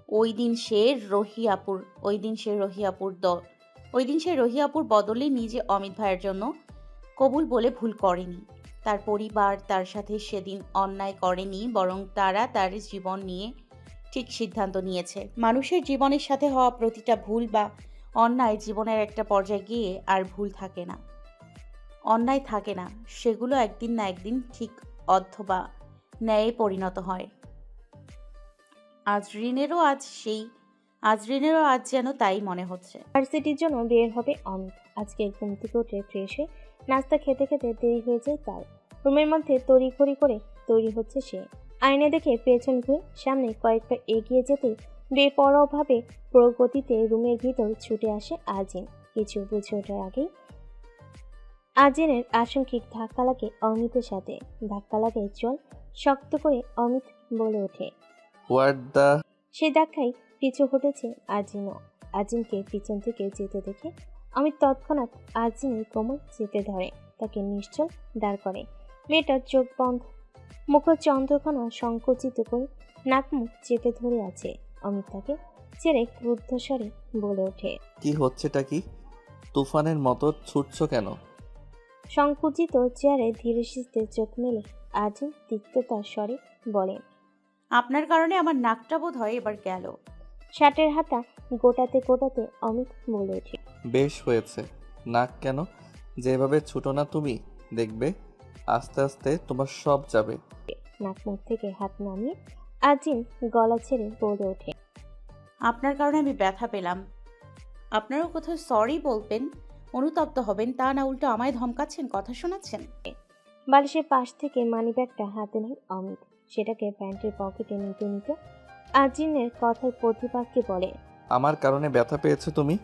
ওই দিন সে রহিয়াপুর ওই দিন সে রহিয়াপুর দ ওই দিন সে রহিয়াপুর বদলে নিজে অমিত ভাইয়ের জন্য কবুল বলে ভুল করেনি। তার পরিবার তার সাথে সেদিন অন্যায় করেনি, বরং তারা তার জীবন নিয়ে ঠিক সিদ্ধান্ত নিয়েছে। মানুষের জীবনের সাথে হওয়া প্রতিটা ভুল বা অন্যায় জীবনের একটা পর্যায়ে গিয়ে আর ভুল থাকে না, অন্যায় থাকে না। সেগুলো একদিন না একদিন ঠিক অথবা ন্যায়ে পরিণত হয়। আজরিনেরও আজ যেন তাই মনে হচ্ছে। ভার্সিটির জন্য বের হবে অমিত। আজকে ঘুম থেকে উঠে ফ্রেশ হয়ে নাস্তা খেতে খেতে দেরি হয়ে যায় তার। রুমের মধ্যে তড়িঘড়ি করে তৈরি হচ্ছে সে। আয়না দেখে পেছন ঘুরে সামনে কয়েকটা এগিয়ে যেতে বেপরোয়াভাবে প্রগতিতে রুমের ভিতর ছুটে আসে আজিন। কিছু বুঝে ওঠার আগেই আজিনের আশঙ্কিক ধাক্কা লাগে অমিতের সাথে। ধাক্কা লাগে চল শক্ত করে অমিত বলে ওঠে। What the. সেই ধাক্কায় পিছু হটেছে আজিনও। আজিনকে পিছন থেকে যেতে দেখে অমিত তৎক্ষণাৎ আজিনের কোমর চেপে ধরে, তাকে নিশ্চল দাঁড় করে। মেয়েটার চোখ বন্ধ, মুখ চন্দ্রকোনা সংকুচিত করে নাক মুখ চেপে ধরে আছে। অমিত তাকে ছেড়ে ক্রুদ্ধস্বরে বলে ওঠে, কি হচ্ছেটা কি? তুফানের মতো ছুটছো কেন? সংকুচিত চেয়ারে ধীরে সিস্তে চোখ মেলে আজিন তিক্ততার স্বরে বলে, আপনার কারণে আমার নাকটা বোধ হয় এবার গেল। শার্টের হাতা গোটাতে গোটাতে অমিত বলে ওঠে, বেশ হয়েছে। নাক কেন? যেভাবে ছুটো না তুমি, দেখবে আস্তে আস্তে তোমার সব যাবে। নাক মুখ থেকে হাত নামিয়ে আজিন গলা ছেড়ে বলে ওঠে, আপনার কারণে আমি ব্যথা পেলাম। আপনারও কোথাও সরি বলবেন, অনুতপ্ত হবেন, তা না উল্টো আমায় ধমকাচ্ছেন, কথা শোনাচ্ছেন। বালিশের পাশ থেকে মানিব্যাগটা হাতে নেয় অমিত। সেটাকে প্যান্টের পকেটে নিতে নিতে আজিনের কথার প্রতিবাক্যে বলে, আমার কারণে ব্যথা পেয়েছো তুমি,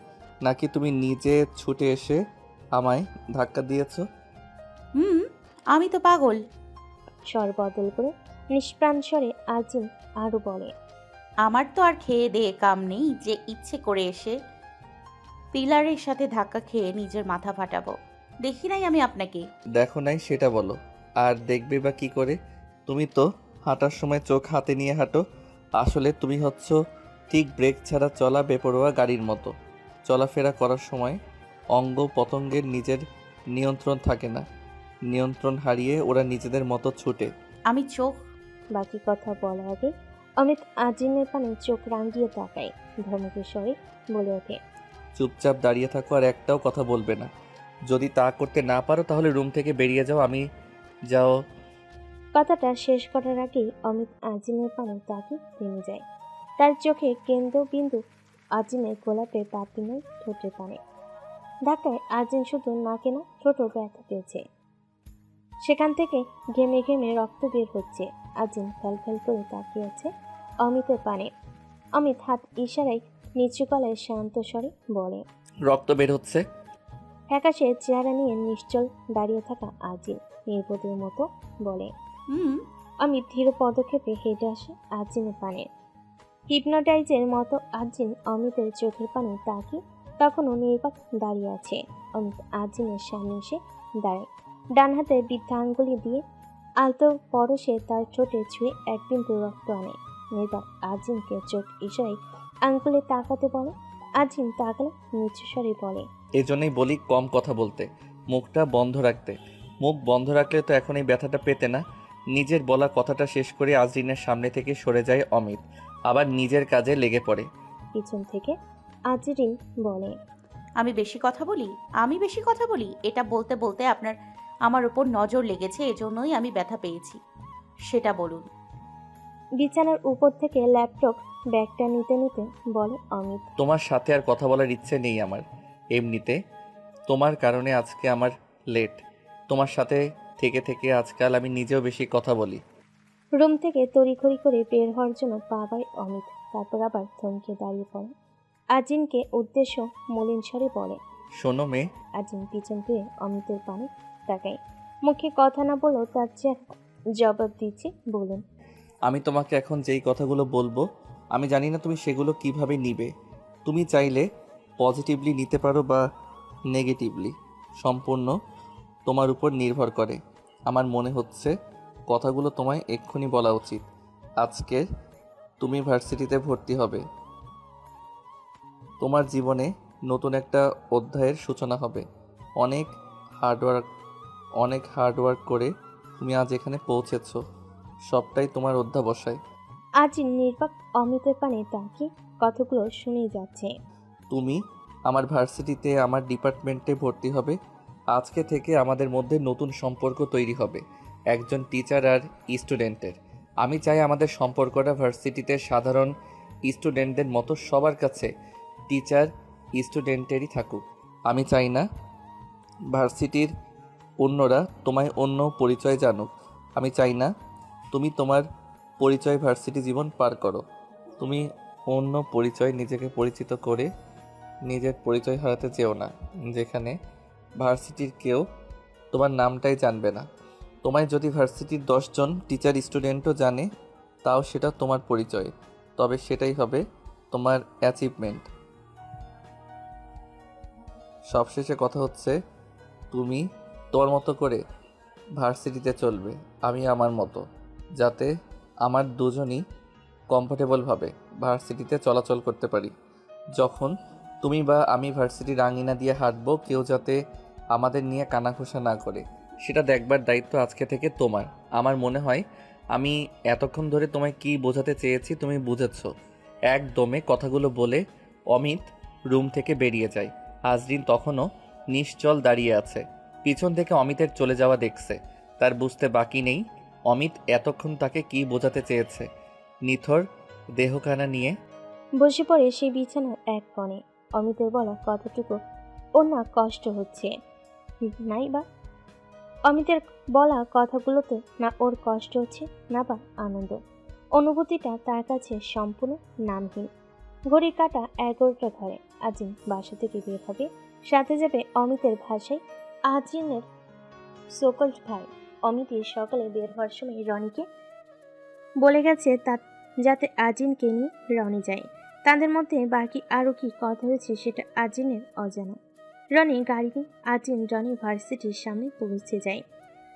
নাকি তুমি নিজে ছুটে এসে আমায় ধাক্কা দিয়েছো? হুম, আমি তো পাগল। স্বর বদল করে নিষ্প্রাণ স্বরে আজিন আরো বলে, আমার তো আর খেয়ে দেয়ে কাম নেই যে ইচ্ছে করে এসে পিলারের সাথে ধাক্কা খেয়ে নিজের মাথা ফাটাবো। দেখি নাই আমি আপনাকে। দেখো নাই সেটা বলো, আর দেখবে বা কি করে? তুমি তো হাঁটার সময় চোখ হাতে নিয়ে হাঁটো। আসলে তুমি হচ্ছ ঠিক ব্রেক ছাড়া চলা বেপরোয়া গাড়ির মতো। চলাফেরা করার সময় অঙ্গ পতঙ্গের নিজের নিয়ন্ত্রণ থাকে না, নিয়ন্ত্রণ হারিয়ে ওরা নিজেদের মতো ছুটে। আমি চোখ বাকি কথা বলার আগে অমিত আজিনের পানে চোখ রাঙিয়ে তাকায়, ধমকের স্বরে বলে ওঠে, চুপচাপ দাঁড়িয়ে থাকো আর একটাও কথা বলবে না। যদি তা করতে না পারো তাহলে রুম থেকে বেরিয়ে যাও। আমি যাও। কথাটা শেষ করার আগেই অমিত আজিনের পানে তাকে থেমে যায়। তার চোখে কেন্দ্রবিন্দু আজিনের গোলাপে পাপড়ি নয়, ঠোঁটের পানে। ধাক্কায় আজিন শুধু নাকে না ঠোঁটও ব্যথা পেয়েছে। সেখান থেকে ঘেমে ঘেমে রক্ত বের হচ্ছে। আজিন ফ্যাল ফ্যাল করে তাকিয়ে আছে অমিতের পানে। অমিত হাত ইশারায় নিচু গলায় শান্ত স্বরে বলে, রক্ত বের হচ্ছে? ফ্যাকাশে চেহারা নিয়ে নিশ্চল দাঁড়িয়ে থাকা আজিন নির্বোধের মতো বলে। হুম। অমিত ধীর পদক্ষেপে হেঁটে আসে আজিনের পানে। হিপনোটাইজের মতো আজিন অমিতের চোখের পানে তাকিয়ে তখনও নির্বাক দাঁড়িয়ে আছে। অমিত আজিনের সামনে এসে দাঁড়ায়, ডান হাতে বৃদ্ধা আঙ্গুলি দিয়ে আলতো পরশে তার ঠোঁটে ছুঁয়ে এক বিন্দু রক্ত আনে। নির্বাক আজিনকে চোখ ইশারায় আঙ্গুলে তাকাতে বলে। আজিন তাকালে নিচু স্বরে বলে, এজন্যই বলি কম কথা বলতে, মুখটা বন্ধ রাখতে। মুখ বন্ধ রাখলে তো এখন এই ব্যথাটা পেতে না। নিজের বলা কথাটা শেষ করে আজরিনের সামনে থেকে সরে যায় অমিত, আবার নিজের কাজে লেগে পড়ে। পিছন থেকে আজরিন বলে, আমি বেশি কথা বলি? আমি বেশি কথা বলি? এটা বলতে বলতে আপনার আমার উপর নজর লেগেছে, এজন্যই আমি ব্যথা পেয়েছি, সেটা বলুন। বিছানার উপর থেকে ল্যাপটপ ব্যাগটা নিতে নিতে বলে অমিত, তোমার সাথে আর কথা বলার ইচ্ছে নেই আমার। এমনিতে তোমার কারণে আজকে আমার লেট। তোমার সাথে থেকে থেকে আজকাল আমি নিজেও বেশি কথা বলি। রুম থেকে তড়িঘড়ি করে বের হওয়ার জন্য পা বাড়ায় অমিত, তারপর আবার থমকে দাঁড়িয়ে পড়ে। আজিনকে উদ্দেশ্য মলিন স্বরে বলে, শোনো মেয়ে। আজিন পিছন ফিরে অমিতের পানে তাকায়, মুখে কথা না বলেও তার চেহারা জবাব দিচ্ছে, বলুন। আমি তোমাকে এখন যেই কথাগুলো বলবো, আমি জানি না তুমি সেগুলো কিভাবে নিবে। তুমি চাইলে পজিটিভলি নিতে পারো বা নেগেটিভলি, সম্পূর্ণ তোমার উপর নির্ভর করে। আমার মনে হচ্ছে কথাগুলো তোমায় এক্ষুনি বলা উচিত। আজকে তুমি ভার্সিটিতে ভর্তি হবে। তোমার জীবনে নতুন একটা অধ্যায়ের সূচনা হবে। অনেক হার্ডওয়ার্ক অনেক হার্ডওয়ার্ক করে তুমি আজ এখানে পৌঁছেছো। সবটাই তোমার অধ্যাবসায়। আজ নির্বাক অমিতের পানে তাকিয়ে কথাগুলো শুনে যাচ্ছে। তুমি আমার ভার্সিটিতে আমার ডিপার্টমেন্টে ভর্তি হবে। আজকে থেকে আমাদের মধ্যে নতুন সম্পর্ক তৈরি হবে, একজন টিচার আর স্টুডেন্টের। আমি চাই আমাদের সম্পর্কটা ভার্সিটিতে সাধারণ স্টুডেন্টদের মতো সবার কাছে টিচার স্টুডেন্টেরই থাকুক। আমি চাই না ভার্সিটির অন্যরা তোমায় অন্য পরিচয় জানুক। আমি চাই না তুমি তোমার পরিচয় ভার্সিটি জীবন পার করো। তুমি অন্য পরিচয় নিজেকে পরিচিত করে নিজের পরিচয় হারাতে চেও না, যেখানে ভার্সিটির কেউ তোমার নামটাই জানবে না। তোমায় যদি ভার্সিটির 10 জন টিচার স্টুডেন্টও জানে, তাও সেটা তোমার পরিচয়, তবে সেটাই হবে তোমার অ্যাচিভমেন্ট। সবশেষে কথা হচ্ছে, তুমি তোমার মতো করে ভার্সিটিতে চলবে, আমি আমার মতো, যাতে আমার দুজনই কমফোর্টেবলভাবে ভার্সিটিতে চলাচল করতে পারি। যখন তুমি বা আমি ভার্সিটির আঙিনা দিয়ে হাঁটবো, কেউ যাতে আমাদের নিয়ে কানাঘুষা না করে, সেটা দেখবার দায়িত্ব আজকে থেকে তোমার। আমার মনে হয় আমি এতক্ষণ ধরে তোমায় কী বোঝাতে চেয়েছি তুমি বুঝেছো। একদমে কথাগুলো বলে অমিত রুম থেকে বেরিয়ে যায়। আজরিন তখনও নিশ্চল দাঁড়িয়ে আছে, পিছন থেকে অমিতের চলে যাওয়া দেখছে। তার বুঝতে বাকি নেই অমিত এতক্ষণ তাকে কী বোঝাতে চেয়েছে। নিথর দেহখানা নিয়ে বসে পড়ে সেই বিছানার এক কোণে। অমিতের বলা কথাটুকু ওর না কষ্ট হচ্ছে, নাই বা অমিতের বলা কথাগুলোতে না ওর কষ্ট হচ্ছে, না বা আনন্দ। অনুভূতিটা তার কাছে সম্পূর্ণ নামহীন। ঘড়ির কাঁটা 11টা ধরে। আজিম বাসা থেকে বের হবে, সাথে যাবে অমিতের ভাষায় আজিনের সোকল্ড ভাই। অমিতের সকালে বের হওয়ার সময় রনিকে বলে গেছে যাতে আজিনকে নিয়ে রনি যায়। তাদের মধ্যে বাকি আরও কি কথা হয়েছে সেটা আজিনের অজানা। রনি গাড়ি নিয়ে আজিন রনি ভার্সিটির সামনে পৌঁছে যায়।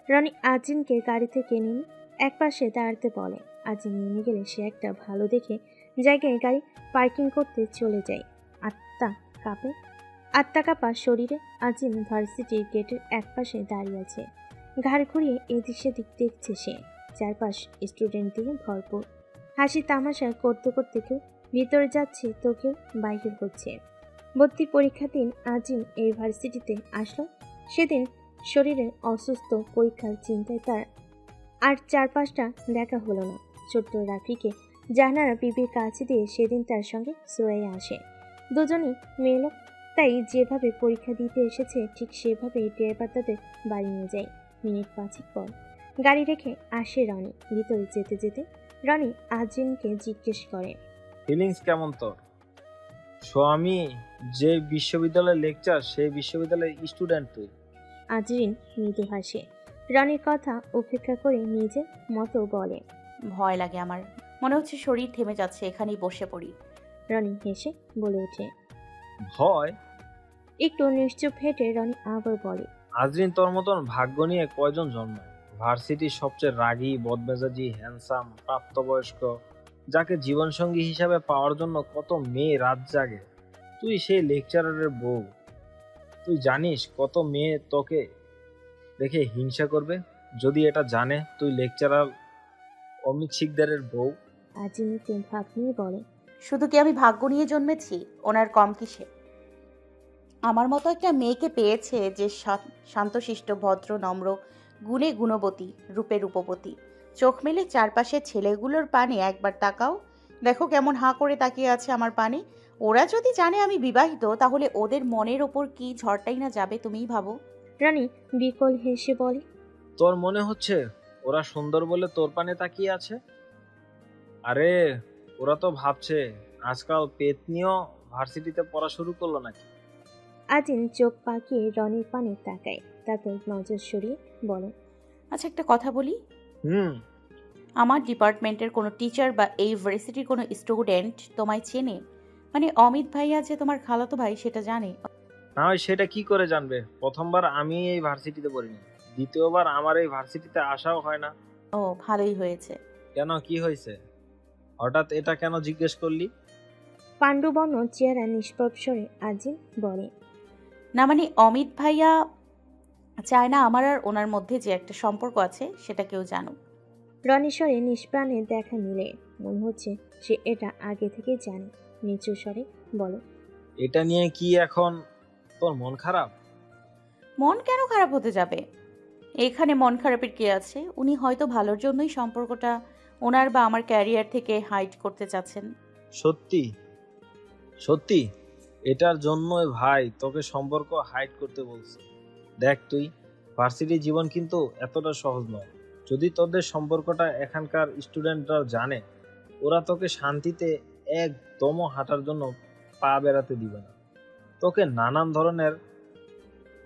রনি আজিনকে গাড়ি থেকে নেমে একপাশে দাঁড়াতে বলে। আজিন নেমে গেলে সে একটা ভালো দেখে জায়গায় গাড়ি পার্কিং করতে চলে যায়। আত্মা কাঁপা শরীরে আজিন ভার্সিটির গেটের একপাশে দাঁড়িয়ে আছে। ঘাড় ঘুরিয়ে এদিক সেদিক দেখছে সে। চারপাশ স্টুডেন্ট দিয়ে ভরপুর। হাসি তামাশা করতে করতে কেউ ভিতরে যাচ্ছে তো কেউ বাইরে হচ্ছে। ভর্তি পরীক্ষার দিন আজিম এই ভার্সিটিতে আসলো। সেদিন শরীরে অসুস্থ, পরীক্ষার চিন্তায় তার আর 4-5টা দেখা হলো না। ছোট্ট রাফিকে জাহনারা বিবির কাছে দিয়ে সেদিন তার সঙ্গে সোয়ে আসে। দুজনই মেয়েলোক, তাই যেভাবে পরীক্ষা দিতে এসেছে ঠিক সেভাবেই ড্রাইভার তাদের বাড়ি নিয়ে যায়। মিনিট 5 পর গাড়ি রেখে আসে রনি। ভিতরে যেতে যেতে রনি আজিমকে জিজ্ঞেস করে, ফিলিংস কেমন তোর? আমি যে বিশ্ববিদ্যালয়ের লেকচার, সেই বিশ্ববিদ্যালয়ের স্টুডেন্ট তুই। আজরিন মৃদু হাসে। রনির কথা উপেক্ষা করে নিজের মতো বলে, ভয় লাগে আমার, মনে হচ্ছে শরীর থেমে যাচ্ছে, এখানেই বসে পড়ি। রনি হেসে বলে ওঠে। ভয়? একটু নিশ্চুপ হেঁটে রনি আবার বলে, আজরিন, তোর মতন ভাগ্য নিয়ে কয়জন জন্মায়? ভার্সিটির সবচেয়ে রাগী, বদমেজাজি, হ্যান্ডসাম, প্রাপ্তবয়স্ক, যাকে জীবনসঙ্গী হিসাবে পাওয়ার জন্য কত মেয়ে রাত জাগে, তুই সেই লেকচারারের বউ। তুই জানিস কত মেয়ে তোকে দেখে হিংসা করবে যদি এটা জানে তুই লেকচারার অমিত শিকদারের বউ। আজিম একটু ভাব নিয়ে বলে, শুধু কি আমি ভাগ্য নিয়ে জন্মেছি? ওনার কম কিসে? আমার মতো একটা মেয়েকে পেয়েছে যে শান্তশিষ্ট, ভদ্র, নম্র, গুণে গুণবতী, রূপে রূপবতী। চোখ মেলে চারপাশের ছেলেগুলোর পানে একবার তাকাও, দেখো কেমন হাঁ করে তাকিয়ে আছে আমার পানে। ওরা যদি জানে আমি বিবাহিত, তাহলে ওদের মনের ওপর কি ঝড়টাই না যাবে, তুমিই ভাবো। রনি বিকল হেসে বলে, তোর মনে হচ্ছে ওরা সুন্দর বলে তোর পানে তাকিয়ে আছে? আরে ওরা তো ভাবছে আজকাল পেতনিও ভার্সিটিতে পড়া শুরু করলো নাকি। আজিম চোখ পাকিয়ে রনির পানে তাকায়, তারপর নজর সরিয়ে বলে, আচ্ছা, একটা কথা বলি। আমার ডিপার্টমেন্টের কোনো টিচার বা এই ভার্সিটির কোনো স্টুডেন্ট তোমায় চেনে? মানে অমিত ভাই আছে তোমার খালাতো ভাই, সেটা জানে? না হয় সেটা কি করে জানবে? প্রথমবার আমি এই ভার্সিটিতে পড়িনি, দ্বিতীয়বার আমার এই ভার্সিটিতে আসাও হয় না। ও, ভালোই হয়েছে। কেন, কি হয়েছে? হঠাৎ এটা কেন জিজ্ঞেস করলি? পাণ্ডুবর্ণ চেহারা নিষ্পাপ স্বরে আজিম বলে। না মানে অমিত ভাইয়া চায় না আমার আর ওনার মধ্যে যে একটা সম্পর্ক আছে সেটা কেউ জানুক। রনির স্বরে নিষ্প্রাণে দেখা মিলে, মনে হচ্ছে সে এটা আগে থেকে জানে। নিচু স্বরে বলে, এটা নিয়ে কি এখন তোর মন খারাপ? মন কেন খারাপ হতে যাবে? এখানে মন খারাপের কি আছে? উনি হয়তো ভালোর জন্যই সম্পর্কটা ওনার বা আমার ক্যারিয়ার থেকে হাইড করতে চাচ্ছেন। সত্যি সত্যি এটার জন্যই ভাই তোকে সম্পর্ক হাইড করতে বলছে। দেখ তুই, ভার্সিটি জীবন কিন্তু এতটা সহজ নয়। যদি তোদের সম্পর্কটা এখানকার স্টুডেন্টরা জানে, ওরা তোকে শান্তিতে একদমও হাঁটার জন্য পা বেড়াতে দিবে না। তোকে নানান ধরনের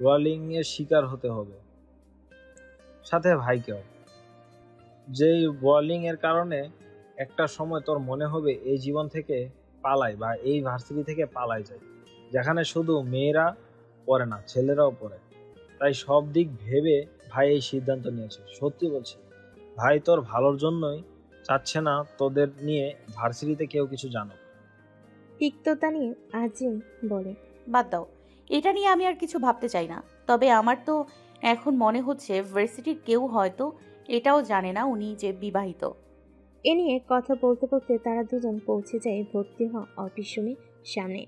রোলিং এর শিকার হতে হবে, সাথে ভাইকেও। যেই বোলিং এর কারণে একটা সময় তোর মনে হবে এই জীবন থেকে পালাই বা এই ভার্সিটি থেকে পালাই যায়, যেখানে শুধু মেয়েরা পড়ে না, ছেলেরাও পড়ে। তাই সব দিক ভেবে ভাই এই সিদ্ধান্ত নিয়েছে। সত্যি বলছি ভাই, তোর ভালোর জন্যই চাচ্ছে না তোদের নিয়ে ভার্সিটিতে কেউ কিছু জানুক। তিক্ততা নিয়ে আজিম বলে। বাদ দাও, এটা নিয়ে আমি আর কিছু ভাবতে চাই না। তবে আমার তো এখন মনে হচ্ছে ভার্সিটির কেউ হয়তো এটাও জানে না উনি যে বিবাহিত। এ নিয়ে কথা বলতে বলতে তারা দুজন পৌঁছে যায় ভর্তি হওয়া অফিস রুমের সামনে।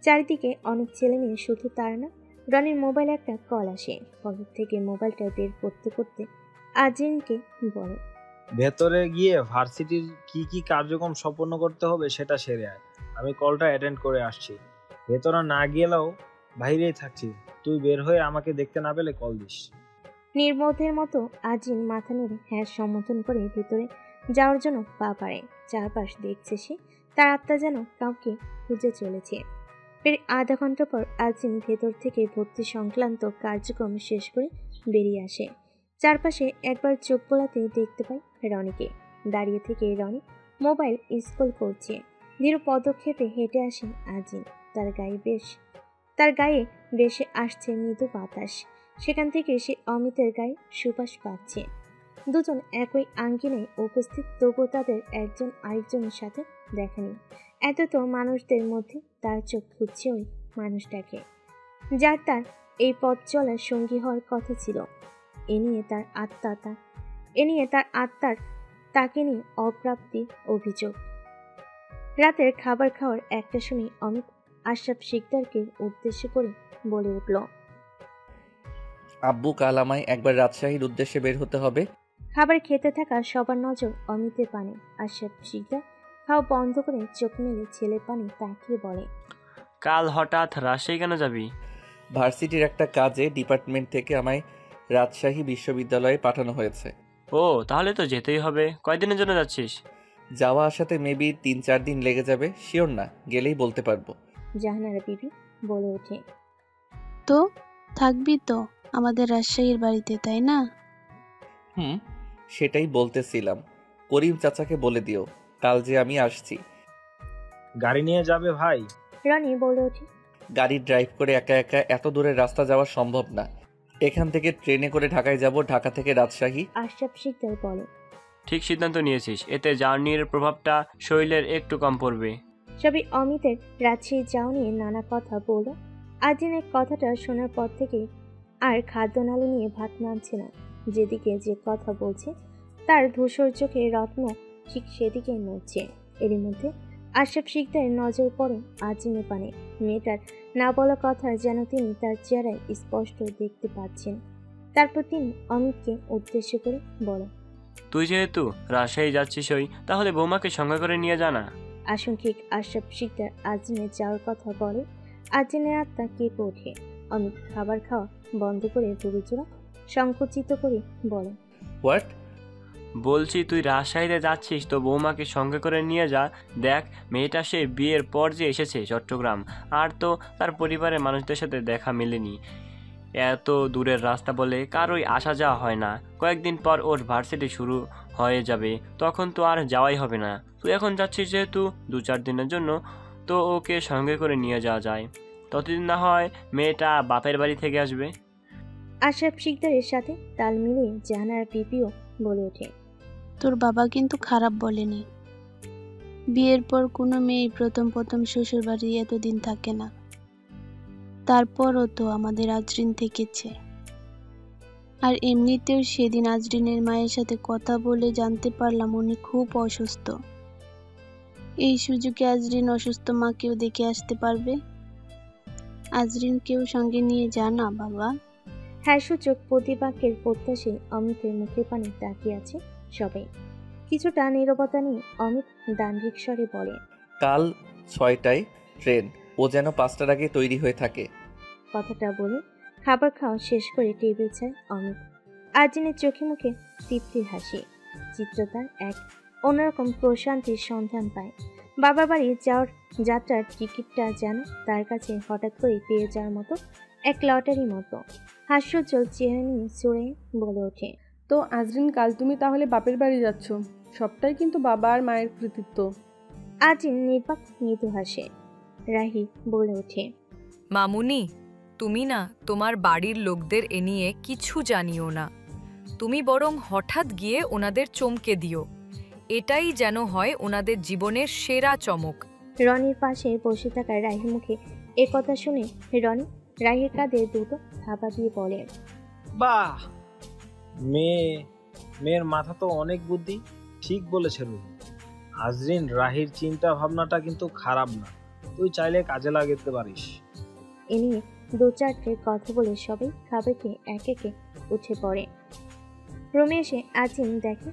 চারিদিকে অনেক ছেলে মেয়ে, শুধু তার না, রনির মোবাইলে একটা কল আসে। পকেট থেকে মোবাইলটা বের করতে করতে আজিমকে বলে, ভেতরে গিয়ে ভার্সিটির কি কি কার্যক্রম সম্পন্ন করতে হবে সেটা সেরে আয়। আমি কলটা অ্যাটেন্ড করে আসছি। ভেতরে না গেলেও বাইরেই থাকছি, তুই বের হয়ে আমাকে দেখতে না পেলে কল দিস। নির্বোধের মতো আজিম মাথা নেড়ে হ্যাঁ সম্বোধন করে ভেতরে যাওয়ার জন্য পা বাড়ে। চারপাশ দেখছে সে, তার আত্মা যেন কাউকে খুঁজে চলেছে। প্রায় আধা ঘন্টা পর আজিম ভেতর থেকে ভর্তি সংক্রান্ত কার্যক্রম শেষ করে বেরিয়ে আসে। চারপাশে একবার চোখ বোলাতেই দেখতে পায় রনিকে। দাঁড়িয়ে থেকে রনি মোবাইল স্ক্রল করছে। ধীর পদক্ষেপে হেঁটে আসে আজিম। তার গায়ে বেশে আসছে মৃদু বাতাস। সেখান থেকে সে অমিতের গায়ে সুবাস পাচ্ছে। দুজন একই আঙ্গিনায় উপস্থিত, তবুও তাদের একজন আরেকজনের সাথে দেখা নেই। এত তো মানুষদের মধ্যে তার চোখ খুঁজছে ওই মানুষটাকে, যার তার এই পথ চলার সঙ্গী হওয়ার কথা ছিল। এ নিয়ে তার আত্মার তাকে নিয়ে অপ্রাপ্তি অভিযোগ। রাতের খাবার খাওয়ার একটা সময় অমিত আশরাফ শিকদারকে উদ্দেশ্য করে বলে উঠল, আব্বু, কাল আমায় একবার রাজশাহীর উদ্দেশ্যে বের হতে হবে। খাবার খেতে থাকা সবার নজর অমিতের পানে। আশরাফ শিকদার খাওয়া বন্ধ করে চোখ মেলে ছেলের পানে তাকিয়ে বলে, কাল হঠাৎ রাজশাহী কেন যাবি? ভার্সিটির একটা কাজে ডিপার্টমেন্ট থেকে আমায় রাজশাহী বিশ্ববিদ্যালয়ে পাঠানো হয়েছে। ও, তাহলে তো যেতেই হবে। কয়দিনের জন্য যাচ্ছিস? যাওয়া আসাতে মেবি 3-4 দিন লেগে যাবে, শিওর না, গেলেই বলতে পারবো। জাহানারা বিবি বলে ওঠে, তো থাকবি তো আমাদের রাজশাহীর বাড়িতে, তাই না? সেটাই বলতেছিলাম। করিম চাচাকে বলে দিও কাল যে আমি আসছি। গাড়ি নিয়ে যাবে ভাই? রনি বলে ওঠে, গাড়ি ড্রাইভ করে একা একা এত দূরের রাস্তা যাওয়া সম্ভব না। এখান থেকে ট্রেনে করে ঢাকায় যাব, ঢাকা থেকে রাজশাহী। আশরাফ শিকদার বলে, ঠিক সিদ্ধান্ত নিয়েছিস। এতে জার্নির প্রভাবটা শরীরের একটু কম পড়বে। সবই অমিতের রাজশাহী যাও নিয়ে নানা কথা বলল। আজিনের কথাটা শোনার পর থেকে আর খাদ্যনালী নিয়ে ভাত নামছে না। যেদিকে যে কথা বলছে তার ধূসর চোখে রত্ন ঠিক সেদিকে নড়ছে। এরই মধ্যে আশরাফ শিকদারের নজর পড়ে আজিমের পানে। মেয়েটার না বলা কথা যেন তিনি তার চেহারায় স্পষ্ট দেখতে পাচ্ছেন। তারপর তিনি অমিতকে উদ্দেশ্য করে বলেন, তুই যেহেতু রাজশাহী যাচ্ছিস, তাহলে বৌমাকে সঙ্গে করে নিয়ে জানা। আশঙ্কিক আশরাফ শিকদার আজিমের যাওয়ার কথা বলে। আজিমের আত্মা কেঁপে ওঠে। অমিত খাবার খাওয়া বন্ধ করে বুড়োচোরা সংকুচিত করে বলে, হোয়াট? বলছি তুই রাজশাহীতে যাচ্ছিস তো বৌমাকে সঙ্গে করে নিয়ে যা। দেখ, মেয়েটা সে বিয়ের পর যে এসেছে চট্টগ্রাম, আর তো তার পরিবারের মানুষদের সাথে দেখা মেলেনি। এত দূরের রাস্তা বলে কারোই আসা যাওয়া হয় না। কয়েকদিন পর ওর ভার্সিটি শুরু হয়ে যাবে, তখন তো আর যাওয়াই হবে না। তুই এখন যাচ্ছিস যেহেতু 2-4 দিনের জন্য, তো ওকে সঙ্গে করে নিয়ে যাওয়া যায়। ততদিন না হয় মেয়েটা বাপের বাড়ি থেকে আসবে। আশরাফ শিকদারের সাথে তাল মিলিয়ে জাহানারা বিবিও বলে ওঠে, তোর বাবা কিন্তু খারাপ বলেনি। বিয়ের পর কোনো মেয়েই প্রথম প্রথম শ্বশুর বাড়ি এতদিন থাকে না। তারপরও তো আমাদের আজরিন থেকেছে। আর এমনিতেও সেদিন আজরিনের মায়ের সাথে কথা বলে জানতে পারলাম উনি খুব অসুস্থ। এই সুযোগে আজরিন অসুস্থ মাকেও দেখে আসতে পারবে। আজরিনকেও সঙ্গে নিয়ে যা না বাবা। হ্যাঁ সূচক প্রতিবাক্যের প্রত্যাশী অমিতের মুখের পানে তাকিয়ে আছে সবাই। কিছুটা নীরবতা নিয়ে অমিত দাম্ভিক স্বরে বলে, কাল 6টায় ট্রেন, ও যেন 5টার আগে তৈরি হয়ে থাকে। কথাটা বলে খাবার খাওয়া শেষ করে টেবিল চায় অমিত। আর্জিনের চোখে মুখে তৃপ্তির হাসি। চিত্রতার এক অন্যরকম প্রশান্তির সন্ধান পায়। বাবার বাড়ি যাওয়ার যাত্রার টিকিটটা যেন তার কাছে হঠাৎ করে পেয়ে যাওয়ার মতো এক লটারি মতো। হাস্যোজ্জ্বল চেহারা নিয়ে সরে বলে ওঠে, তো আজরিন, কাল তুমি তাহলে বাপের বাড়ি যাচ্ছ? সবটাই কিন্তু বাবা আর মায়ের কৃতিত্ব। আর্জিন নির্বাক মৃদু হাসে। রাহি বলে ওঠে, মামুনি, তুমি না তোমার বাড়ির লোকদের এ নিয়ে কিছু জানিও না। তুমি বরং হঠাৎ গিয়ে ওনাদের চমকে দিও। এটাই যেন হয় ওনাদের জীবনের সেরা চমক। রনির পাশে বসে থাকা রাহির মুখে এ কথা শুনে রনি রাহির কাঁধে দুটো থাবা দিয়ে বলে, বাহ, মেয়ের মাথা তো অনেক বুদ্ধি। ঠিক বলেছে রুহি। আজরিন, রাহির চিন্তা ভাবনাটা কিন্তু খারাপ না, তুই চাইলে কাজে লাগাতে পারিস। এ নিয়ে দু চারটে কথা বলে সবাই খাবার খেয়ে এক একে উঠে পড়ে। রুমে এসে আর্জিন দেখে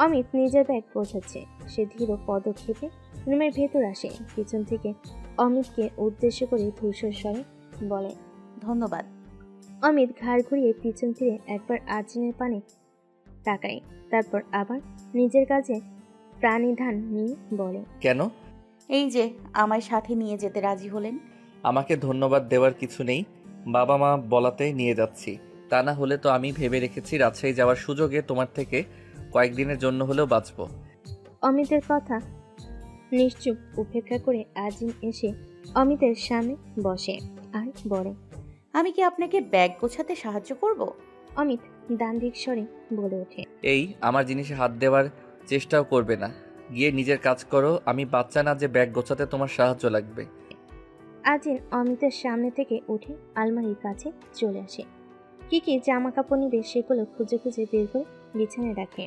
অমিত নিজের ব্যাগ গোছাচ্ছে। সে ধীর পদক্ষেপে রুমের ভেতর আসে। পিছন থেকে অমিতকে উদ্দেশ্য করে ধূসর স্বরে বলে, ধন্যবাদ। অমিত ঘাড় ঘুরিয়ে পিছন ফিরে একবার আর্জিনের পানে তাকায়, তারপর আবার নিজের কাজে প্রাণিধান নিয়ে বলে, কেন? এই যে আমার সাথে নিয়ে যেতে রাজি হলেন। আমাকে ধন্যবাদ দেওয়ার কিছু নেই, বাবা মা বলাতে নিয়ে যাচ্ছি। তা না হলে তো আমি ভেবে রেখেছি রাজশাহী যাওয়ার সুযোগে তোমার থেকে কয়েকদিনের জন্য হলেও বাঁচবো। অমিতের কথা নিশ্চুপ উপেক্ষা করে আর্জিন এসে অমিতের সামনে বসে আর বলে, আমি কি আপনাকে ব্যাগ গোছাতে সাহায্য করব? অমিত দান্দিক স্বরে বলে ওঠে, এই আমার জিনিসে হাত দেওয়ার চেষ্টাও করবে না, গিয়ে নিজের কাজ করো। আমি বাচ্চা না যে ব্যাগ গোছাতে তোমার সাহায্য লাগবে। আর্জিন অমিতের সামনে থেকে উঠে আলমারির কাছে চলে আসে। কি কি জামা কাপড় নিবে সেগুলো খুঁজে খুঁজে বের করে বিছানায় রাখে।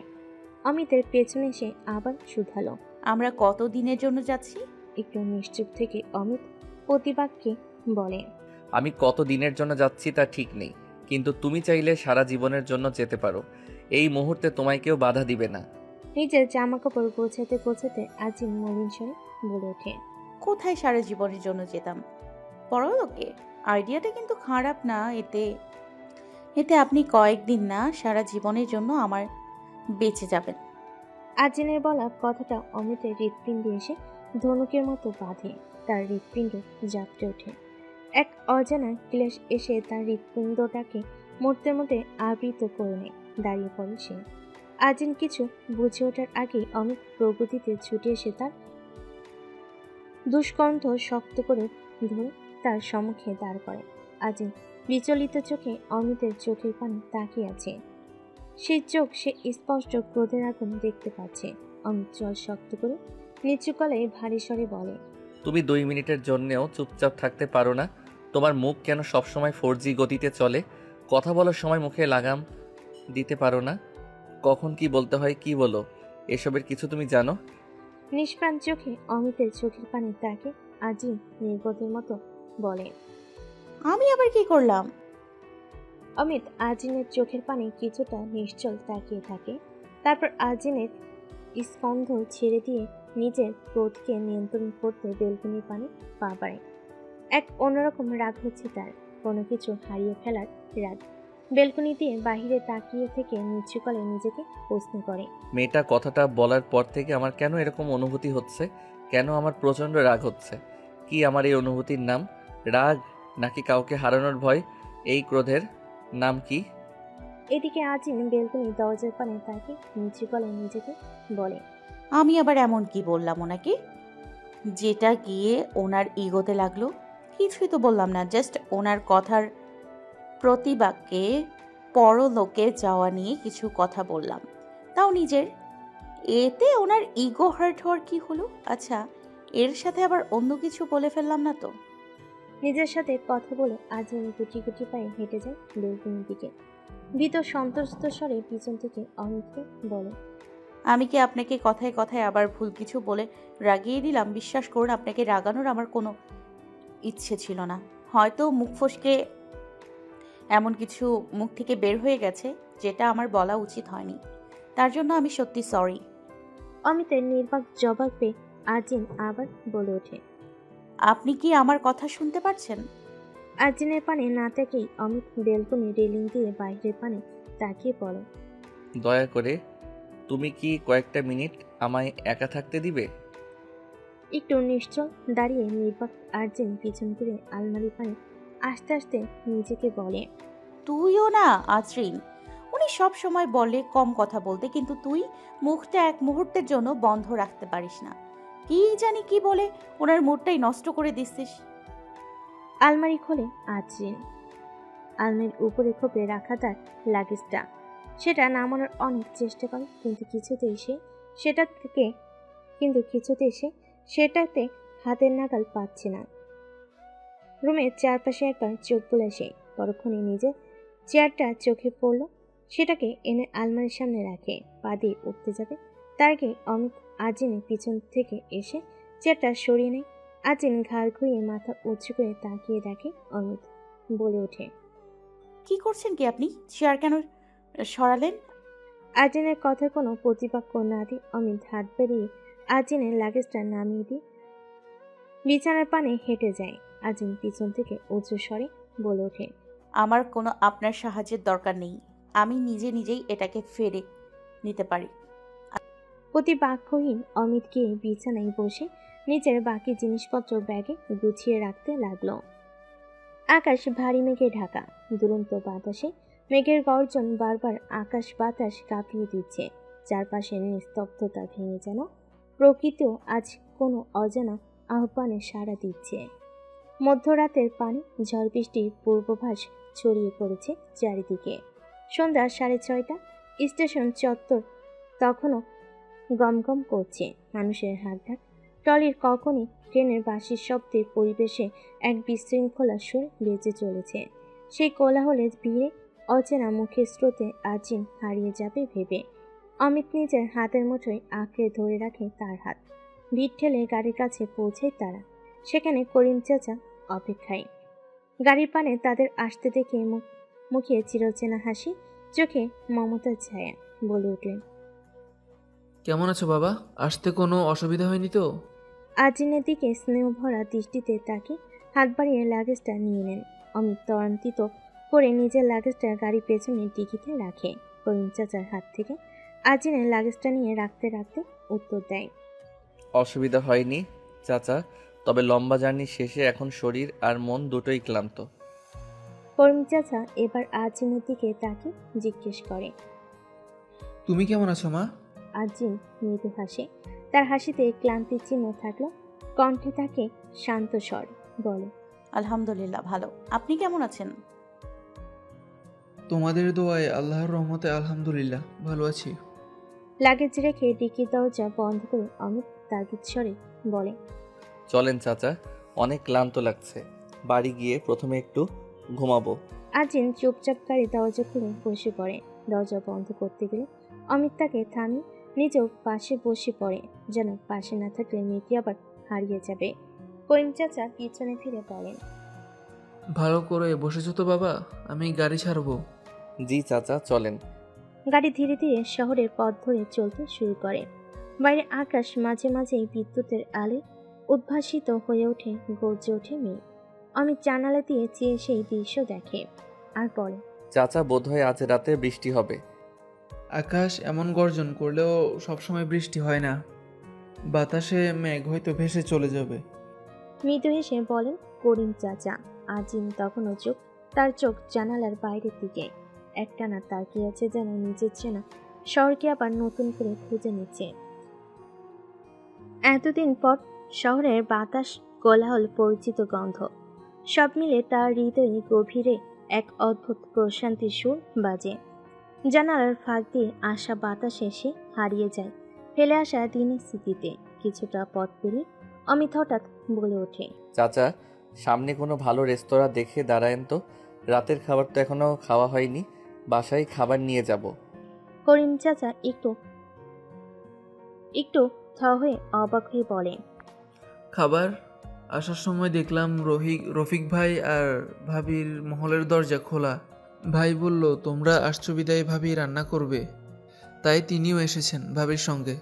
অমিতের পেছনে এসে আবার শুধালো, আমরা কত দিনের জন্য যাচ্ছি? একটু নিশ্চুপ থেকে অমিত প্রতিবাক্যে বলে, আমি কত দিনের জন্য যাচ্ছি তা ঠিক নেই, কিন্তু তুমি চাইলে সারা জীবনের জন্য যেতে পারো। এই মুহূর্তে তোমায় কেউ বাধা দিবে না। নিজের জামা কাপড় গোছাতে গোছাতে আর্জিন মলিন স্বরে বলে ওঠে, কোথায় সারা জীবনের জন্য যেতাম? পরলোকে? আইডিয়াটা কিন্তু খারাপ না। এতে এতে আপনি কয়েকদিন না সারা জীবনের জন্য আমার বেঁচে যাবেন। আর্জিনের বলা কথাটা অমিতের হৃৎপিণ্ডে এসে ধনুকের মতো বাঁধে। তার হৃৎপিণ্ড জাপটে ওঠে। এক অজানা ক্লেশ এসে তার হৃৎপিণ্ডটাকে মুহূর্তের মধ্যে আবৃত করে নেয়। দাঁড়িয়ে পড়ে সে। আর্জিন কিছু বুঝে ওঠার আগেই অমিত প্রগতিতে ছুটে এসে তার দুষ্কণ্ঠ শক্ত করে ধরে তার সম্মুখে দাঁড় করে। আর্জিন বিচলিত চোখে অমিতের চোখের পানে তাকিয়ে আছে। সেই চোখ সে স্পষ্ট ক্রোধের আগুন দেখতে পাচ্ছে। অমিত চোখ শক্ত করে নিচু গলায় ভারী স্বরে বলে, তুমি 2 মিনিটের জন্যেও চুপচাপ থাকতে পারো না? তোমার মুখ কেন সবসময় 4G গতিতে চলে? কথা বলার সময় মুখে লাগাম দিতে পারো না? কখন কি বলতে হয় কি বলো, এসবের কিছু তুমি জানো? নিষ্প্রাণ চোখে অমিতের চোখের পানে তাকে আর্জিন নির্বোধের মতো বলে, আমি আবার কি করলাম? অমিত আর্জিনের চোখের পানে কিছুটা নিশ্চল তাকিয়ে থাকে। তারপর আর্জিনের স্কন্ধ ছেড়ে দিয়ে নিজের ক্রোধকে নিয়ন্ত্রণ করতে বেলকনির পানে পা বাড়ে। এক অন্যরকম রাগ হচ্ছে তার, কোনো কিছু হারিয়ে ফেলার রাগ। বেলকনি দিয়ে বাহিরে তাকিয়ে থেকে নিচু গলায় নিজেকে প্রশ্ন করে, মেয়েটা কথাটা বলার পর থেকে আমার কেন এরকম অনুভূতি হচ্ছে? কেন আমার প্রচণ্ড রাগ হচ্ছে? কি আমার এই অনুভূতির নাম রাগ, নাকি কাউকে হারানোর ভয়? এই ক্রোধের নাম কি? এদিকে আর্জিন বেলকনি দরজার পানে তাকে নিচু গলায় নিজেকে বলে, আমি আবার এমন কি বললাম ওনাকে যেটা গিয়ে ওনার ইগোতে লাগলো? কিছুই তো বললাম না, জাস্ট ওনার কথার প্রতিবাক্যে পরলোকে যাওয়া নিয়ে কিছু কথা বললাম, তাও নিজের এতে ওনার ইগো হার্ট হওয়ার কি হলো? আচ্ছা, এর সাথে আবার অন্য কিছু বলে ফেললাম না তো? নিজের সাথে কথা বলে আর্জেন গুটি গুটি পায়ে হেঁটে যায় বেলকনির দিকে। ভীত সন্ত্রস্ত স্বরে পিছন থেকে অমিতকে বলে, আমি কি আপনাকে কথায় কথায় আবার ভুল কিছু বলে রাগিয়ে দিলাম? বিশ্বাস করুন, আপনাকে রাগানোর আমার কোনো ইচ্ছে ছিল না। হয়তো মুখ ফসকে এমন কিছু মুখ থেকে বের হয়ে গেছে যেটা আমার বলা উচিত হয়নি। তার জন্য আমি সত্যি সরি। অমিতের নির্বাক জবাব পেয়ে আর্জেন আবার বলে ওঠে। আপনি কি আমার কথা শুনতে পারছেন? আর্জেনের পানে না তাকেই অমিত বেলকনি রেলিং দিয়ে বাইরের পানে তাকিয়ে পড়ে। দয়া করে তুমি কি কয়েকটা মিনিট আমায় একা থাকতে দিবে? একটু নিশ্চল দাঁড়িয়ে নির্বাক আর্জেন পিছন ঘুরে আলমারি পানে আস্তে আস্তে নিজেকে বলে, তুইও না আজরিন, উনি সব সময় বলে কম কথা বলতে, কিন্তু তুই মুখটা এক মুহূর্তের জন্য বন্ধ রাখতে পারিস না। কি জানি কি বলে ওনার মুডটাই নষ্ট করে দিচ্ছিস। আলমারি খোলে আজরিন। আলমারির উপরে খোপে রাখা তার লাগেজটা, সেটা নামানোর অনেক চেষ্টা করে, কিন্তু কিছুতেই সে সেটাতে হাতের নাগাল পাচ্ছে না। রুমের চারপাশে একবার চোখ বুলে সে পরক্ষণে নিজের চেয়ারটা চোখে পড়ল, সেটাকে এনে আলমারির সামনে রাখে পা দিয়ে উঠতে যাবে, তার আগে অমিত আর্জেনের পিছন থেকে এসে চেয়ারটা সরিয়ে নেয়। আর্জেন ঘাড় ঘুরিয়ে মাথা উঁচু করে তাকিয়ে দেখে অমিত, বলে ওঠে, কি করছেন কি আপনি? চেয়ার কেন সরালেন? আর্জেনের কথার কোনো প্রতিবাক্য না দিয়ে অমিত হাত বেরিয়ে আর্জেনের লাগেজটা নামিয়ে দিয়ে বিছানার পানে হেঁটে যায়। আর্জেন পিছন থেকে উঁচু স্বরে বলে ওঠে, আমার কোনো আপনার সাহায্যের দরকার নেই। আমি নিজেই এটাকে ফেরে নিতে পারি। প্রতিবাক্যহীন অমিত গিয়ে বিছানায় বসে নিজের বাকি জিনিসপত্র ব্যাগে গুছিয়ে রাখতে লাগলো। আকাশ ভারী মেঘে ঢাকা। দুরন্ত বাতাসে মেঘের গর্জন বারবার আকাশ বাতাস কাঁপিয়ে দিচ্ছে। চারপাশের নিস্তব্ধতা ভেঙে যেন প্রকৃতিও আজ কোনো অজানা আহ্বানে সাড়া দিচ্ছে। মধ্যরাতের পানি ঝড় বৃষ্টির পূর্বাভাস ছড়িয়ে পড়েছে চারিদিকে। সন্ধ্যা 6:30। স্টেশন চত্বর তখনও গমগম করছে মানুষের হাঁকডাক। ট্রলির কখনই ট্রেনের বাঁশির শব্দের পরিবেশে এক বিশৃঙ্খলা সুর বেজে চলেছে। সেই কোলাহলের ভিড়ে অচেনা মুখের স্রোতে আর্জেন হারিয়ে যাবে ভেবে অমিত নিজের হাতের মুঠোয় আঁকড়ে ধরে রাখে তার হাত। ভিড় ঠেলে গাড়ির কাছে পৌঁছায় তারা। সেখানে করিম চাচা অপেক্ষায়। গাড়ির পানে তাদের আসতে দেখে মুখে চিরচেনা হাসি, চোখে মমতার ছায়া। বলে উঠলেন, কেমন আছো বাবা? আসতে কোনো অসুবিধা হয়নি তো? আর্জেনের দিকে স্নেহ ভরা দৃষ্টিতে তাকে হাত বাড়িয়ে লাগেজটা নিয়ে নেন। অমিত ত্বরান্বিত করে নিজের লাগেজটা গাড়ির পেছনে ডিকিতে রাখে। করিম চাচার হাত থেকে আর্জেনের লাগেজটা নিয়ে রাখতে রাখতে উত্তর দেয়, অসুবিধা হয়নি চাচা, তবে লম্বা জার্নি শেষে এখন শরীর আর মন দুটোই ক্লান্ত। করিম চাচা এবার আর্জেনের দিকে তাকে জিজ্ঞেস করে, তুমি কেমন আছো মা? আর্জেন মৃদু হাসে। তার হাসিতে ক্লান্তির চিহ্ন থাকলো, কণ্ঠে থাকে শান্ত স্বর। বলে, আলহামদুলিল্লাহ ভালো। আপনি কেমন আছেন? তোমাদের দোয়ায় আল্লাহর রহমতে আলহামদুলিল্লাহ ভালো আছি। লাগেজ রেখে ডিকির দরজা বন্ধ করে অমিত তাগিদ স্বরে বলে, চলেন চাচা, অনেক ক্লান্ত লাগছে, বাড়ি গিয়ে প্রথমে একটু ঘুমাবো। আর্জেন চুপচাপ গাড়ি দরজা খুলে বসে পড়ে। দরজা বন্ধ করতে গেলে অমিত তাকে থামিয়ে নিজেও পাশে বসে পড়ে, যেন পাশে না থাকলে মেয়েটি আবার হারিয়ে যাবে। করিম চাচা পিছনে ফিরে বলেন, ভালো করে বসেছো তো বাবা? আমি গাড়ি ছাড়বো। জি চাচা, চলেন। গাড়ি ধীরে ধীরে শহরের পথ ধরে চলতে শুরু করে। বাইরে আকাশ মাঝে মাঝেই বিদ্যুতের আলোয় উদ্ভাসিত হয়ে ওঠে, গর্জে ওঠে মেঘ। অমিত জানালা দিয়ে চেয়ে সেই দৃশ্য দেখে আর বলে, চাচা বোধহয় আজ রাতে বৃষ্টি হবে। আকাশ এমন গর্জন করলেও সবসময় বৃষ্টি হয় না, বাতাসে মেঘ হয়তো ভেসে চলে যাবে। মৃদু হেসে বলেন করিম চাচা। আর্জেন তখনও তার চোখ জানালার বাইরের দিকে একটানা তাকিয়ে আছে, যেন নিজের চেনা শহরকে আবার নতুন করে খুঁজে নিচ্ছে। এতদিন পর শহরের বাতাস, কোলাহল, পরিচিত গন্ধ সব মিলে তার হৃদয়ে গভীরে এক অদ্ভুত প্রশান্তির সুর বাজে। জানালার ফাঁক দিয়ে আসা বাতাসে সে হারিয়ে যায় ফেলে আসা দিনের স্মৃতিতে। কিছুটা পথ পেরিয়ে অমিত হঠাৎ বলে ওঠে, চাচা, সামনে কোনো ভালো রেস্তোরাঁ দেখে দাঁড়ায়েন তো। রাতের খাবার তো এখনো খাওয়া হয়নি, বাসায় খাবার নিয়ে যাব। করিম চাচা একটু একটু থ হয়ে অবাক হয়ে বলে, খাবার? আসার সময় দেখলাম রফিক ভাই আর ভাবির মহলের দরজা খোলা। ভাই বলল তোমরা আসছো বিদায় ভাবি রান্না করবে, তাই তিনিও এসেছেন ভাবির সঙ্গে।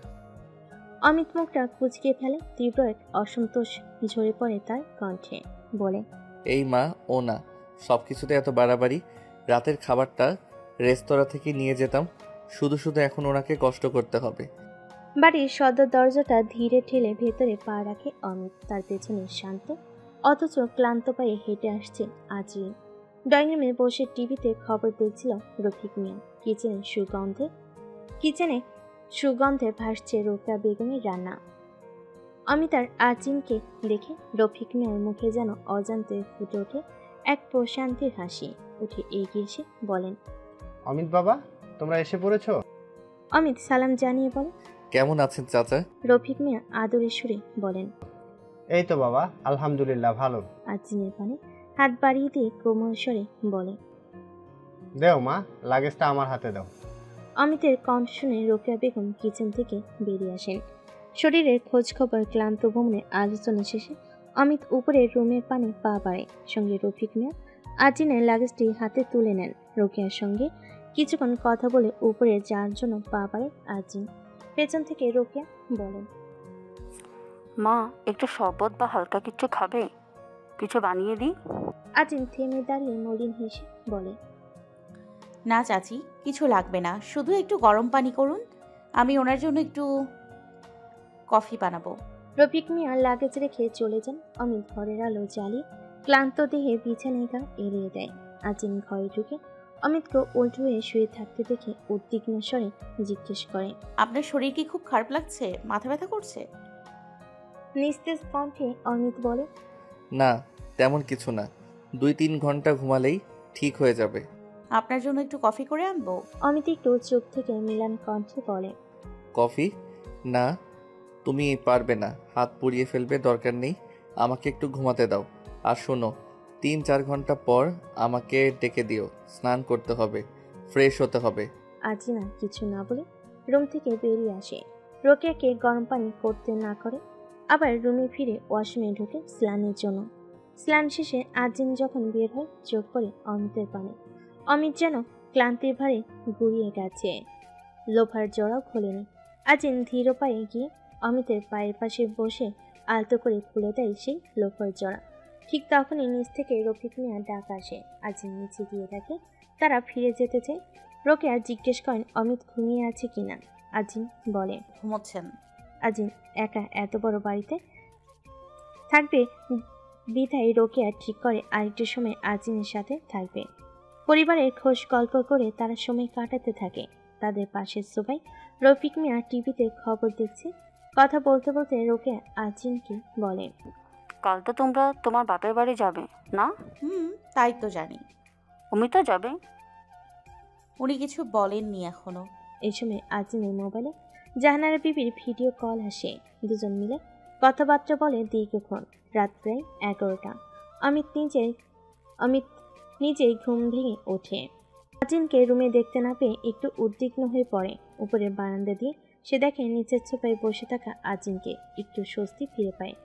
অমিত মুখটা কুচকে ফেলে। তীব্র এক অসন্তোষ ঝরে পড়ে তার কণ্ঠে। বলে, এই মা, ও না, সব কিছুতে এত বাড়াবাড়ি। রাতের খাবারটা রেস্তোরাঁ থেকে নিয়ে যেতাম, শুধু শুধু এখন ওনাকে কষ্ট করতে হবে। বাড়ির সদর দরজাটা ধীরে ঠেলে ভেতরে পা রাখে অমিত। তার পেছনে শান্ত অথচ ক্লান্ত পায়ে হেঁটে আসছে আজরিন। ড্রয়িং রুমে বসে টিভিতে খবর দেখছিল রফিক মিয়া। কিচেনে সুগন্ধে ভাসছে রোকেয়া বেগমের রান্না। অমিত আর আজরিনকে দেখে রফিক মিয়ার মুখে যেন অজান্তে ফুটে ওঠে এক প্রশান্তির হাসি। উঠে এগিয়ে এসে বলেন, অমিত বাবা, তোমরা এসে পড়েছো? অমিত সালাম জানিয়ে বলে, কেমন আছেন চাচা? রফিক মিয়া আদরের সুরে বলেন, এই তো বাবা, আলহামদুলিল্লাহ ভালো। আজরিনের পানে হাত বাড়িয়ে দিয়ে কোমল স্বরে বলে, দেও মা, লাগেজটা আমার হাতে দাও। অমিতের কণ্ঠ শুনে রোকেয়া বেগম কিচেন থেকে বেরিয়ে আসেন। শরীরের খোঁজ খবর ক্লান্ত ভ্রমণে আলোচনা শেষে অমিত উপরের রুমের পানে পা বাড়ে। সঙ্গে রফিক মিয়া আজরিনের লাগেজটি হাতে তুলে নেন। রোকেয়ার সঙ্গে কিছুক্ষণ কথা বলে উপরে যাওয়ার জন্য পা বাড়ে আজরিন। পেছন থেকে রোকেয়া বলেন, মা, একটু শরবত বা হালকা কিছু খাবে? কিছু বানিয়ে দিই? আজরিন থেমে দাঁড়িয়ে মলিন হেসে বলে, না চাচি, কিছু লাগবে না, শুধু একটু গরম পানি করুন, আমি ওনার জন্য একটু কফি বানাবো। রফিক মিয়া লাগেজ রেখে চলে যান। অমিত ঘরের আলো জ্বালিয়ে ক্লান্ত দেহে বিছানায় গা এড়িয়ে দেয়। আজরিন ঘরে ঢুকে অমিতকে উল্টো হয়ে শুয়ে থাকতে দেখে উদ্বিগ্ন স্বরে জিজ্ঞেস করে, আপনার শরীর কি খুব খারাপ লাগছে? মাথা ব্যথা করছে? নিস্তেজ কণ্ঠে অমিত বলে, না, তেমন কিছু না, 2-3 ঘন্টা ঘুমালেই ঠিক হয়ে যাবে। আপনার জন্য একটু কফি করে আনবো? অমিত একটু চোখ থেকে মিলান কণ্ঠে বলে, কফি? না, তুমি পারবে না, হাত পুড়িয়ে ফেলবে, দরকার নেই, আমাকে একটু ঘুমাতে দাও। আর শোনো, 3-4 ঘন্টা পর আমাকে ডেকে দিও, স্নান করতে হবে, ফ্রেশ হতে হবে। আজরিন কিছু না বলে রুম থেকে বেরিয়ে আসে। রোকেয়াকে গরম পানি করতে না করে আবার রুমে ফিরে ওয়াশরুমে ঢুকে স্নানের জন্য। স্নান শেষে আজরিন যখন বের হয় চোখ পড়ে অমিতের পানে। অমিত যেন ক্লান্তির ভারে গুড়িয়ে গেছে, লোফার জড়াও খোলেনি। আজরিন ধীর পায়ে গিয়ে অমিতের পায়ের পাশে বসে আলতো করে খুলে দেয় সেই লোফার জড়া। ঠিক তখনই নিচ থেকে রফিক মিয়া ডাক আসে। আজরিন নিচে গিয়ে দেখে তারা ফিরে যেতে চায়। রোকেয়া জিজ্ঞেস করেন অমিত ঘুমিয়ে আছে কিনা। আজরিন বলে, ঘুমোচ্ছেন। আজরিন একা এত বড় বাড়িতে থাকবে বিধায় রোকেয়া ঠিক করে আরেকটু সময় আজরিনের সাথে থাকবে। পরিবারের খোঁজ গল্প করে তারা সময় কাটাতে থাকে। তাদের পাশের সোফায় রফিক মিয়া টিভিতে খবর দেখছে। কথা বলতে বলতে রোকেয়া আজরিনকে বলে, কাল তো তোমরা তোমার বাপের বাড়ি যাবে না? তাই তো জানি। অমিতা যাবে? উনি কিছু বলেননি এখনো। এই সময় আজরিনের মোবাইলে জাহানারা বিবির ভিডিও কল আসে। দুজন মিলে কথাবার্তা বলে দীর্ঘক্ষণ। রাত প্রায় 11টা। অমিত নিজেই ঘুম ভেঙে ওঠে। আজরিনকে রুমে দেখতে না পেয়ে একটু উদ্বিগ্ন হয়ে পড়ে। উপরের বারান্দা দিয়ে সে দেখে নিচের সোফায় বসে থাকা আজরিনকে। একটু স্বস্তি ফিরে পায়।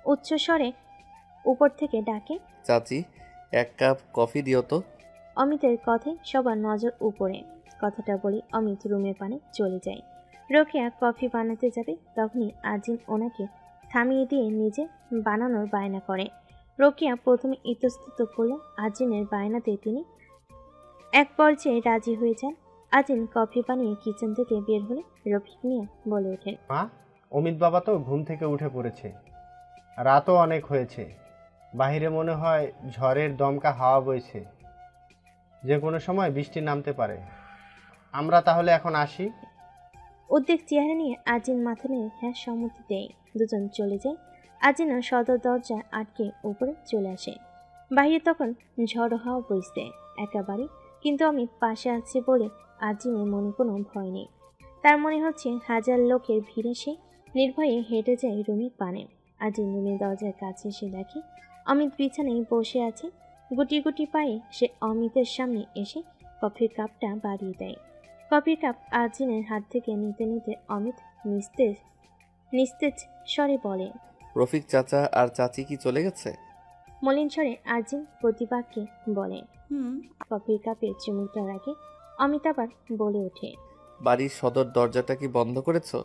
উচ্চ স্বরে উপর থেকে ডাকে, চাচি, 1 কাপ কফি দিও তো। অমিতের কথায় সবার নজর উপরে। কথাটা বলে অমিত রুমের পানে চলে যায়। রোকেয়া কফি বানাতে যাবে, তখনই আজরিন ওনাকে থামিয়ে দিয়ে নিজে বানানোর বায়না করে। রোকেয়া প্রথমে ইতস্তত করল। আজরিনের বায়নাতে তিনি এক পর্যায়ে রাজি হয়ে যান। আজরিন কফি বানিয়ে কিচেন থেকে বের হলে রফিক মিয়া বলে ওঠেন, মা, অমিত বাবা তো ঘুম থেকে উঠে পড়েছে, রাতও অনেক হয়েছে, বাহিরে মনে হয় ঝড়ের দমকা হাওয়া বইছে, যে কোনো সময় বৃষ্টি নামতে পারে। আমরা তাহলে এখন আসি। উদ্বেগ চেহারা নিয়ে আজরিন মাথা নিয়ে হ্যাঁ সম্মতি দেয়। দুজন চলে যায়। আজরিন সদর দরজা আটকে উপরে চলে আসে। বাইরে তখন ঝড় হাওয়া বইছে একেবারে, কিন্তু অমিত পাশে আছে বলে আজরিনের মনে কোনো ভয় নেই। তার মনে হচ্ছে হাজার লোকের ভিড়ে সে নির্ভয়ে হেঁটে যায় রুমির পানে। আজই রুমির দরজার কাছে এসে দেখে অমিত বিছানায় বসে আছে। গুটি গুটি পায়ে সে অমিতের সামনে এসে কফির কাপটা বাড়িয়ে দেয়। কফির কাপ আর্জিনের হাত থেকে নিতে নিতে অমিত নিস্তেজ স্বরে বলে, রফিক চাচা আর চাচি কি চলে গেছে? মলিন স্বরে আর্জিন প্রতিবাক্যে বলে। কফির কাপে চুমুকটা রাখে অমিত আবার বলে ওঠে, বাড়ির সদর দরজাটা কি বন্ধ করেছো?